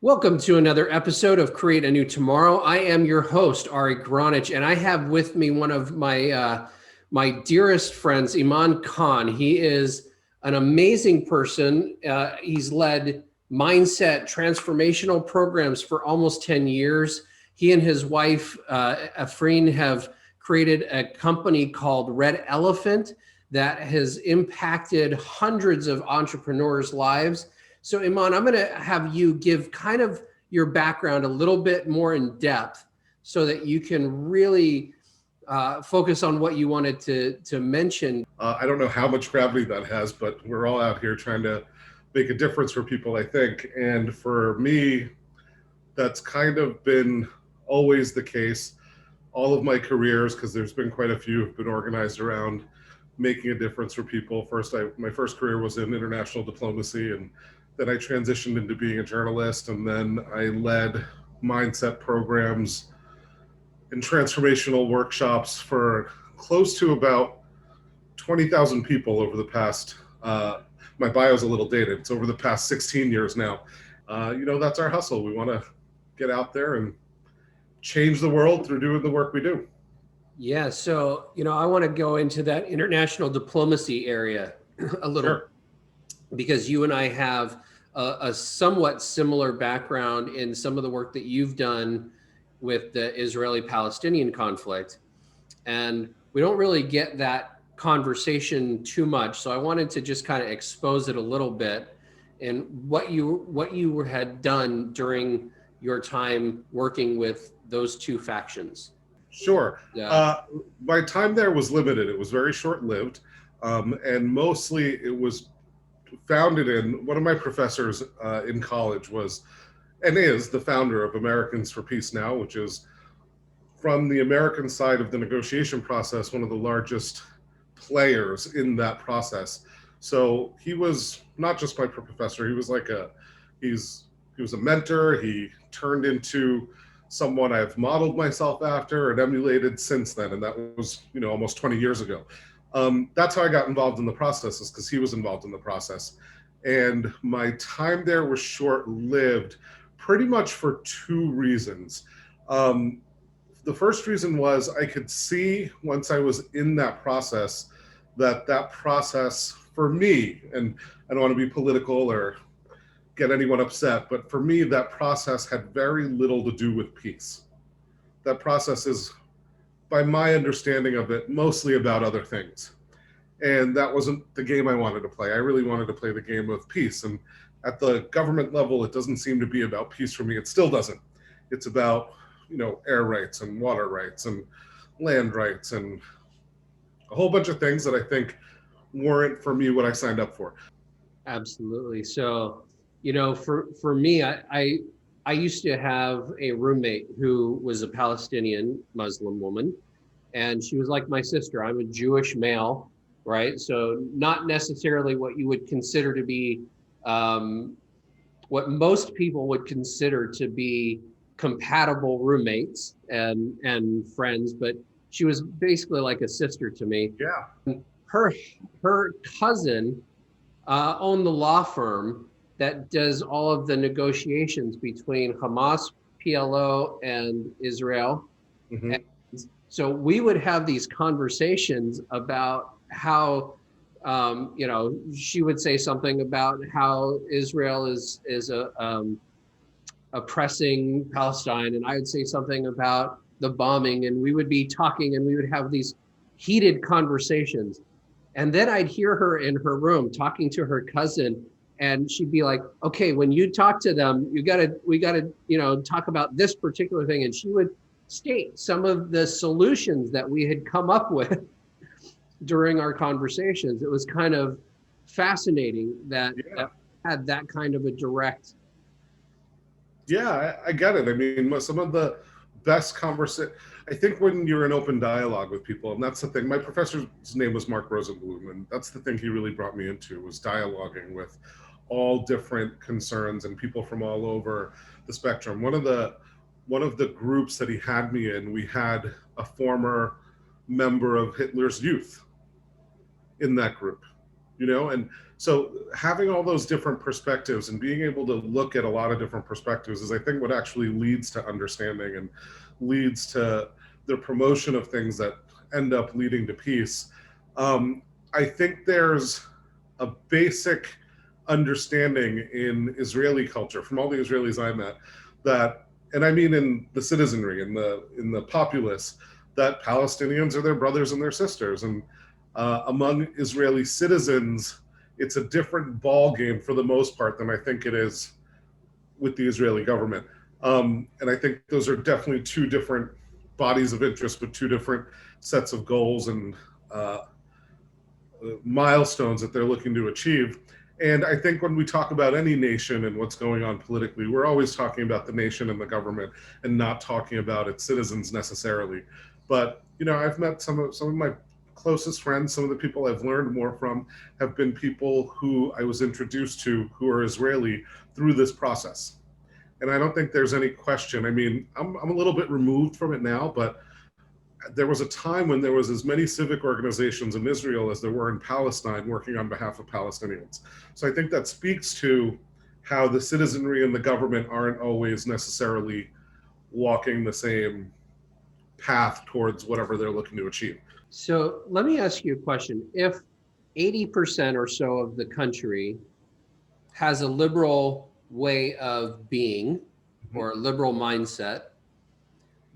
Welcome to another episode of Create a New Tomorrow. I am your host, Ari, and I have with me one of my dearest friends, Iman Khan. He is an amazing person. He's led mindset transformational programs for almost 10 years. He and his wife, Afreen, have created a company called Red Elephant that has impacted hundreds of entrepreneurs' lives. So, Iman, I'm going to have you give kind of your background a little bit more in depth so that you can really focus on what you wanted to mention. I don't know how much gravity that has, but we're all out here trying to make a difference for people, I think. And for me, that's kind of been always the case. All of my careers, because there's been quite a few, have been organized around making a difference for people. My first career was in international diplomacy, and then I transitioned into being a journalist, and then I led mindset programs and transformational workshops for close to about 20,000 people over the past, my bio's a little dated. It's over the past 16 years now. That's our hustle. We want to get out there and change the world through doing the work we do. Yeah, so I want to go into that international diplomacy area a little. Sure. Because you and I have a somewhat similar background in some of the work that you've done with the Israeli-Palestinian conflict. And we don't really get that conversation too much. So I wanted to just kind of expose it a little bit and what you had done during your time working with those two factions. Sure. Yeah. My time there was limited. It was very short-lived. And mostly it was founded in, one of my professors in college was and is the founder of Americans for Peace Now, which is, from the American side of the negotiation process, one of the largest players in that process. So he was not just my professor, he was he was a mentor. He turned into someone I've modeled myself after and emulated since then, and that was almost 20 years ago. That's how I got involved in the process, is because he was involved in the process. And my time there was short-lived, pretty much for two reasons. The first reason was I could see, once I was in that process, that process for me, and I don't want to be political or get anyone upset, but for me, that process had very little to do with peace. That process is, by my understanding of it, mostly about other things. And that wasn't the game I wanted to play. I really wanted to play the game of peace. And at the government level, it doesn't seem to be about peace for me. It still doesn't. It's about, air rights and water rights and land rights and a whole bunch of things that I think weren't, for me, what I signed up for. Absolutely. So, for me, I used to have a roommate who was a Palestinian Muslim woman, and she was like my sister. I'm a Jewish male, right? So not necessarily what you would consider to be, what most people would consider to be compatible roommates and friends, but she was basically like a sister to me. Yeah. Her cousin owned the law firm that does all of the negotiations between Hamas, PLO, and Israel. Mm-hmm. And so we would have these conversations about how, she would say something about how Israel is oppressing Palestine, and I would say something about the bombing, and we would be talking, and we would have these heated conversations. And then I'd hear her in her room talking to her cousin, and she'd be like, okay, when you talk to them, we gotta, talk about this particular thing. And she would state some of the solutions that we had come up with during our conversations. It was kind of fascinating that had that kind of a direct. Yeah, I get it. I mean, some of the best conversation, I think, when you're in open dialogue with people, and that's the thing. My professor's name was Mark Rosenblum, and that's the thing he really brought me into, was dialoguing with all different concerns and people from all over the spectrum. One of the groups that he had me in, we had a former member of Hitler's Youth in that group. And so having all those different perspectives and being able to look at a lot of different perspectives is, I think, what actually leads to understanding and leads to the promotion of things that end up leading to peace. I think there's a basic understanding in Israeli culture from all the Israelis I met that, and I mean in the citizenry, in the populace, that Palestinians are their brothers and their sisters, and among Israeli citizens, it's a different ball game for the most part than I think it is with the Israeli government. And I think those are definitely two different bodies of interest with two different sets of goals and milestones that they're looking to achieve. And I think when we talk about any nation and what's going on politically, we're always talking about the nation and the government and not talking about its citizens necessarily. But, I've met some of my closest friends, some of the people I've learned more from have been people who I was introduced to who are Israeli through this process. And I don't think there's any question. I mean, I'm a little bit removed from it now, but there was a time when there was as many civic organizations in Israel as there were in Palestine working on behalf of Palestinians. So I think that speaks to how the citizenry and the government aren't always necessarily walking the same path towards whatever they're looking to achieve. So let me ask you a question. If 80% or so of the country has a liberal way of being or a liberal mindset,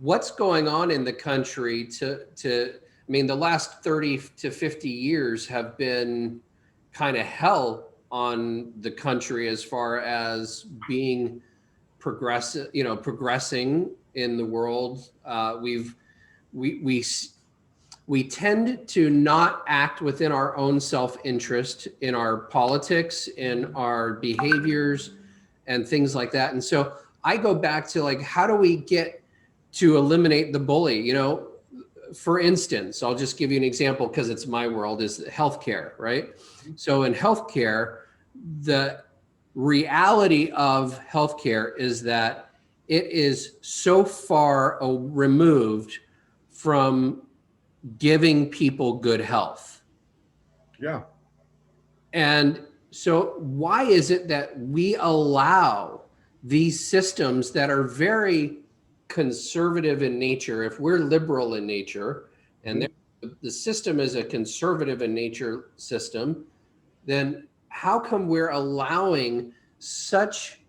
what's going on in the country I mean, the last 30 to 50 years have been kind of hell on the country as far as being progressive, progressing in the world. We tend to not act within our own self-interest in our politics, in our behaviors and things like that. And so I go back to, like, how do we get to eliminate the bully? For instance, I'll just give you an example because it's my world, is healthcare, right? So in healthcare, the reality of healthcare is that it is so far removed from giving people good health. Yeah. And so why is it that we allow these systems that are very conservative in nature, if we're liberal in nature, and the system is a conservative in nature system, then how come we're allowing such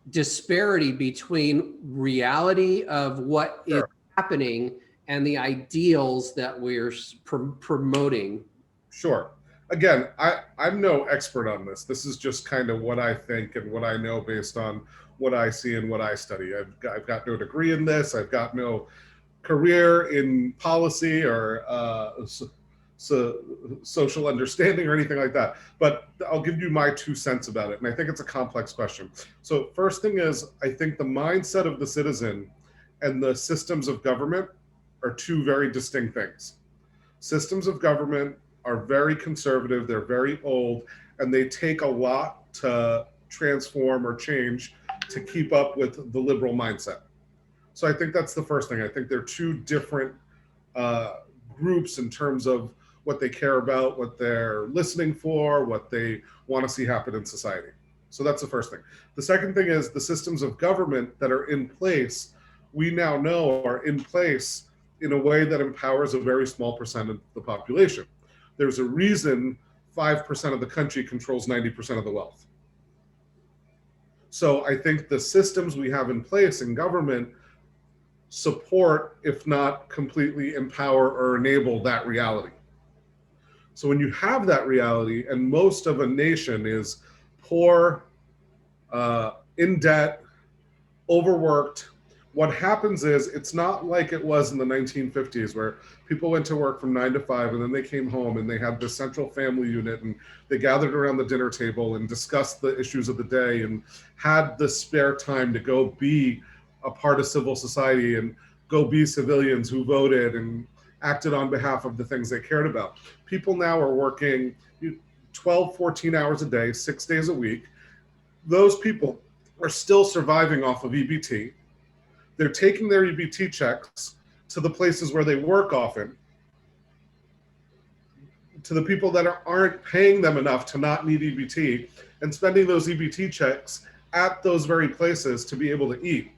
disparity between reality of what is happening and the ideals that we're promoting? Sure. Again, I'm no expert on this. This is just kind of what I think and what I know based on what I see and what I study. I've got no degree in this. I've got no career in policy or social understanding or anything like that. But I'll give you my 2 cents about it. And I think it's a complex question. So first thing is, I think the mindset of the citizen and the systems of government are two very distinct things. Systems of government are very conservative, they're very old, and they take a lot to transform or change to keep up with the liberal mindset. So I think that's the first thing. I think they're two different groups in terms of what they care about, what they're listening for, what they want to see happen in society. So that's the first thing. The second thing is the systems of government that are in place, we now know are in place in a way that empowers a very small percent of the population. There's a reason 5% of the country controls 90% of the wealth. So I think the systems we have in place in government support, if not completely empower or enable that reality. So when you have that reality and most of a nation is poor, in debt, overworked, what happens is it's not like it was in the 1950s where people went to work from 9 to 5 and then they came home and they had this central family unit and they gathered around the dinner table and discussed the issues of the day and had the spare time to go be a part of civil society and go be civilians who voted and acted on behalf of the things they cared about. People now are working 12, 14 hours a day, 6 days a week. Those people are still surviving off of EBT. They're taking their EBT checks to the places where they work often. to the people that aren't paying them enough to not need EBT and spending those EBT checks at those very places to be able to eat.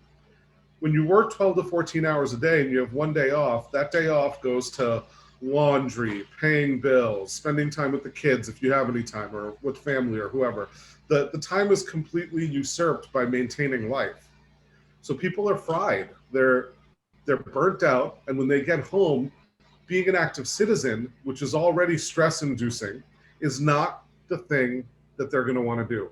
When you work 12 to 14 hours a day and you have one day off, that day off goes to laundry, paying bills, spending time with the kids if you have any time, or with family or whoever. The time is completely usurped by maintaining life. So people are fried. They're burnt out, and when they get home, being an active citizen, which is already stress inducing, is not the thing that they're going to want to do.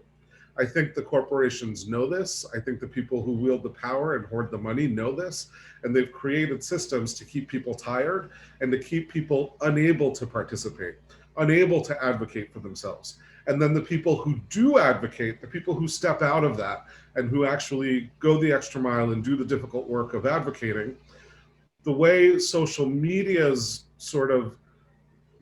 I think the corporations know this. I think the people who wield the power and hoard the money know this, and they've created systems to keep people tired and to keep people unable to participate, unable to advocate for themselves. And then the people who do advocate, the people who step out of that and who actually go the extra mile and do the difficult work of advocating, the way social media's sort of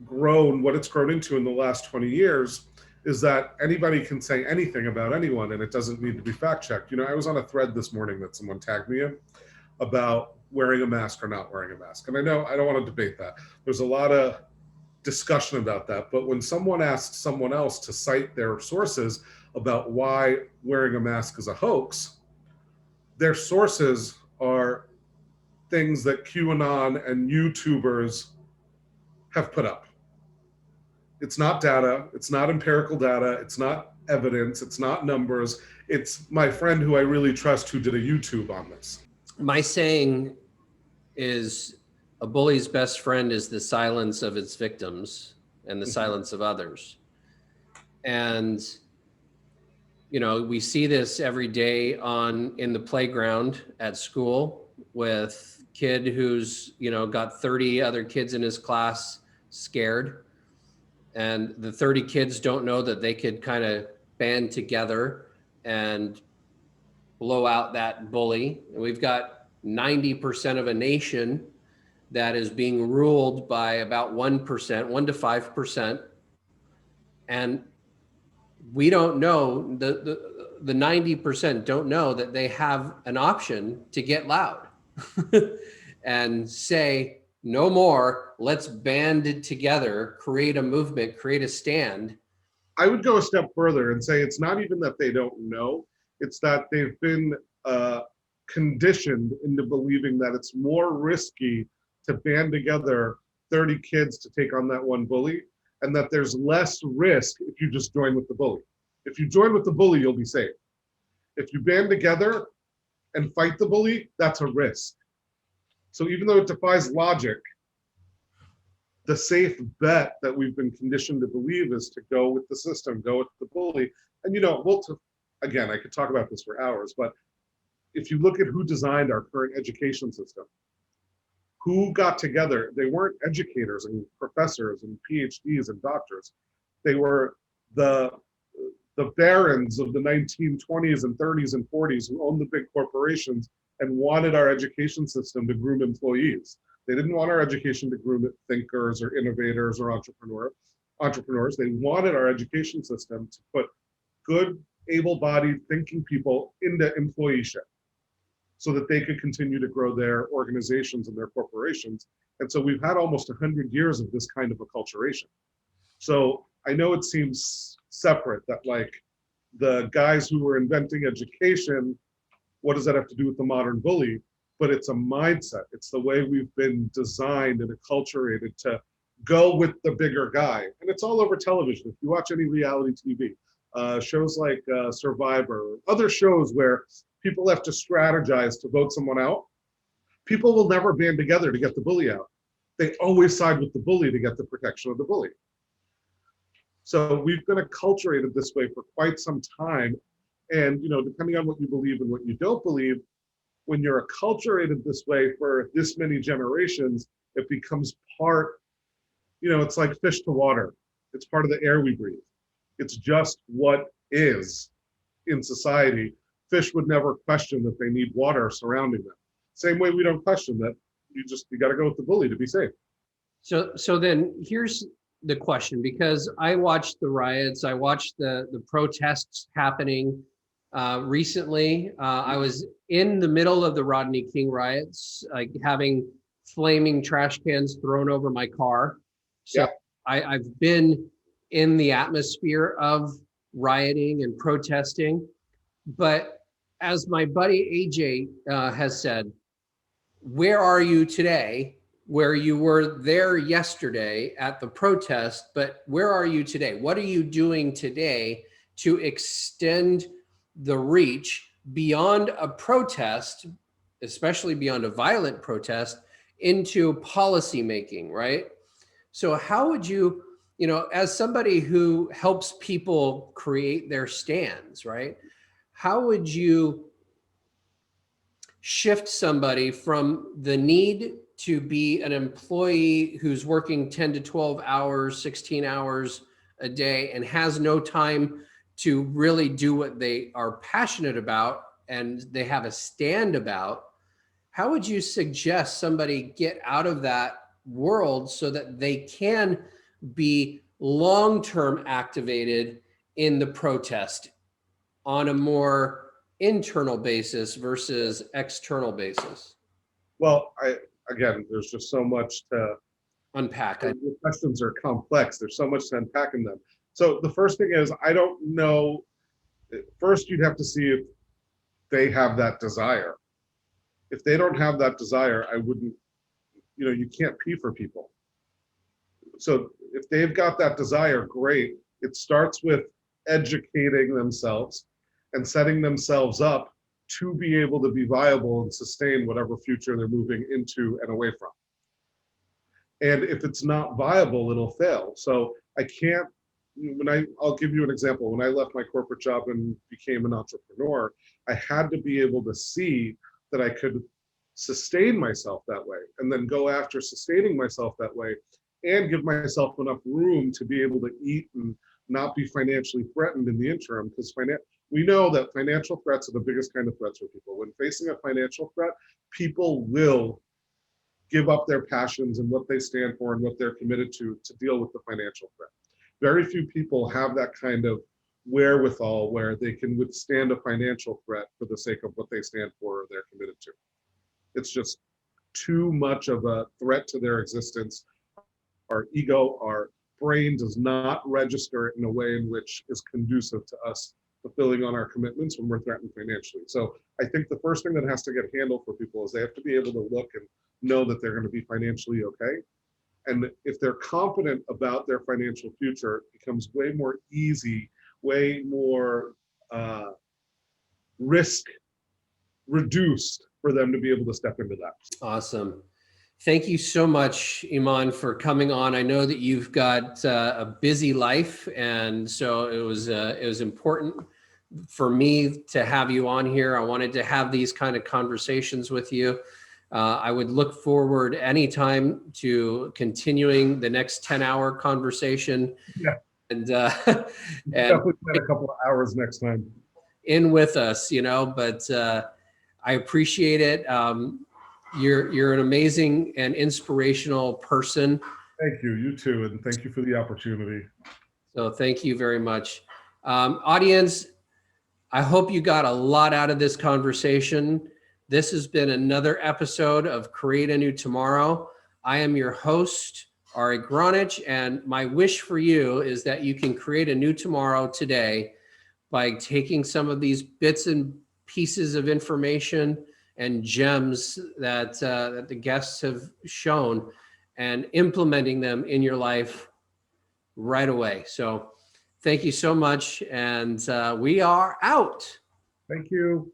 grown, what it's grown into in the last 20 years, is that anybody can say anything about anyone and it doesn't need to be fact checked. You know, I was on a thread this morning that someone tagged me in about wearing a mask or not wearing a mask. And I know I don't want to debate that. There's a lot of discussion about that. But when someone asks someone else to cite their sources about why wearing a mask is a hoax, their sources are things that QAnon and YouTubers have put up. It's not data, it's not empirical data, it's not evidence, it's not numbers. It's my friend who I really trust who did a YouTube on this. My saying is a bully's best friend is the silence of its victims and the silence of others. And, you know, we see this every day in the playground at school with kid who's, you know, got 30 other kids in his class scared. And the 30 kids don't know that they could kind of band together and blow out that bully. And we've got 90% of a nation that is being ruled by about 1%, 1 to 5%. And we don't know, the 90% don't know that they have an option to get loud and say, no more, let's band it together, create a movement, create a stand. I would go a step further and say it's not even that they don't know, it's that they've been conditioned into believing that it's more risky to band together 30 kids to take on that one bully, and that there's less risk if you just join with the bully. If you join with the bully, you'll be safe. If you band together and fight the bully, that's a risk. So even though it defies logic, the safe bet that we've been conditioned to believe is to go with the system, go with the bully. And you know, again, I could talk about this for hours, but if you look at who designed our current education system, who got together, they weren't educators and professors and PhDs and doctors. They were the barons of the 1920s and 30s and 40s who owned the big corporations and wanted our education system to groom employees. They didn't want our education to groom thinkers or innovators or entrepreneurs. They wanted our education system to put good, able-bodied thinking people into employeeship so that they could continue to grow their organizations and their corporations. And so we've had almost 100 years of this kind of acculturation. So I know it seems separate that like the guys who were inventing education, what does that have to do with the modern bully? But it's a mindset. It's the way we've been designed and acculturated to go with the bigger guy. And it's all over television. If you watch any reality TV, shows like Survivor, other shows where people have to strategize to vote someone out, people will never band together to get the bully out. They always side with the bully to get the protection of the bully. So we've been acculturated this way for quite some time. And, you know, depending on what you believe and what you don't believe, when you're acculturated this way for this many generations, it becomes part, you know, it's like fish to water. It's part of the air we breathe. It's just what is in society. Fish would never question that they need water surrounding them. Same way we don't question that you got to go with the bully to be safe. So then here's the question, because I watched the riots, I watched the protests happening recently. I was in the middle of the Rodney King riots, like having flaming trash cans thrown over my car. So yeah. I've been in the atmosphere of rioting and protesting, but as my buddy AJ has said, where are you today? Where you were there yesterday at the protest, but where are you today? What are you doing today to extend the reach beyond a protest, especially beyond a violent protest, into policy making, right? So how would you, as somebody who helps people create their stands, right? How would you shift somebody from the need to be an employee who's working 10 to 12 hours, 16 hours a day and has no time to really do what they are passionate about and they have a stand about? How would you suggest somebody get out of that world so that they can be long-term activated in the protest on a more internal basis versus external basis? Well, again, there's just so much to Unpack. the questions are complex. There's so much to unpack in them. So the first thing is, I don't know. First, you'd have to see if they have that desire. If they don't have that desire, I wouldn't, you can't pee for people. So if they've got that desire, great. It starts with educating themselves and setting themselves up to be able to be viable and sustain whatever future they're moving into and away from. And if it's not viable, it'll fail. So I can't, I'll give you an example. When I left my corporate job and became an entrepreneur, I had to be able to see that I could sustain myself that way and then go after sustaining myself that way and give myself enough room to be able to eat and not be financially threatened in the interim, because we know that financial threats are the biggest kind of threats for people. When facing a financial threat, people will give up their passions and what they stand for and what they're committed to deal with the financial threat. Very few people have that kind of wherewithal where they can withstand a financial threat for the sake of what they stand for or they're committed to. It's just too much of a threat to their existence. Our ego, our brain does not register it in a way in which is conducive to us fulfilling on our commitments when we're threatened financially. So I think the first thing that has to get handled for people is they have to be able to look and know that they're going to be financially okay. And if they're confident about their financial future, it becomes way more easy, way more risk reduced for them to be able to step into that. Awesome. Thank you so much, Iman, for coming on. I know that you've got a busy life, and so it was important for me to have you on here. I wanted to have these kind of conversations with you. I would look forward anytime to continuing the next 10-hour conversation. Yeah. And definitely spend a couple of hours next time. In with us, but I appreciate it. You're an amazing and inspirational person. Thank you. You too. And thank you for the opportunity. So thank you very much. Audience, I hope you got a lot out of this conversation. This has been another episode of Create a New Tomorrow. I am your host, Ari Gronich, and my wish for you is that you can create a new tomorrow today by taking some of these bits and pieces of information and gems that the guests have shown and implementing them in your life right away. So thank you so much. And we are out. Thank you.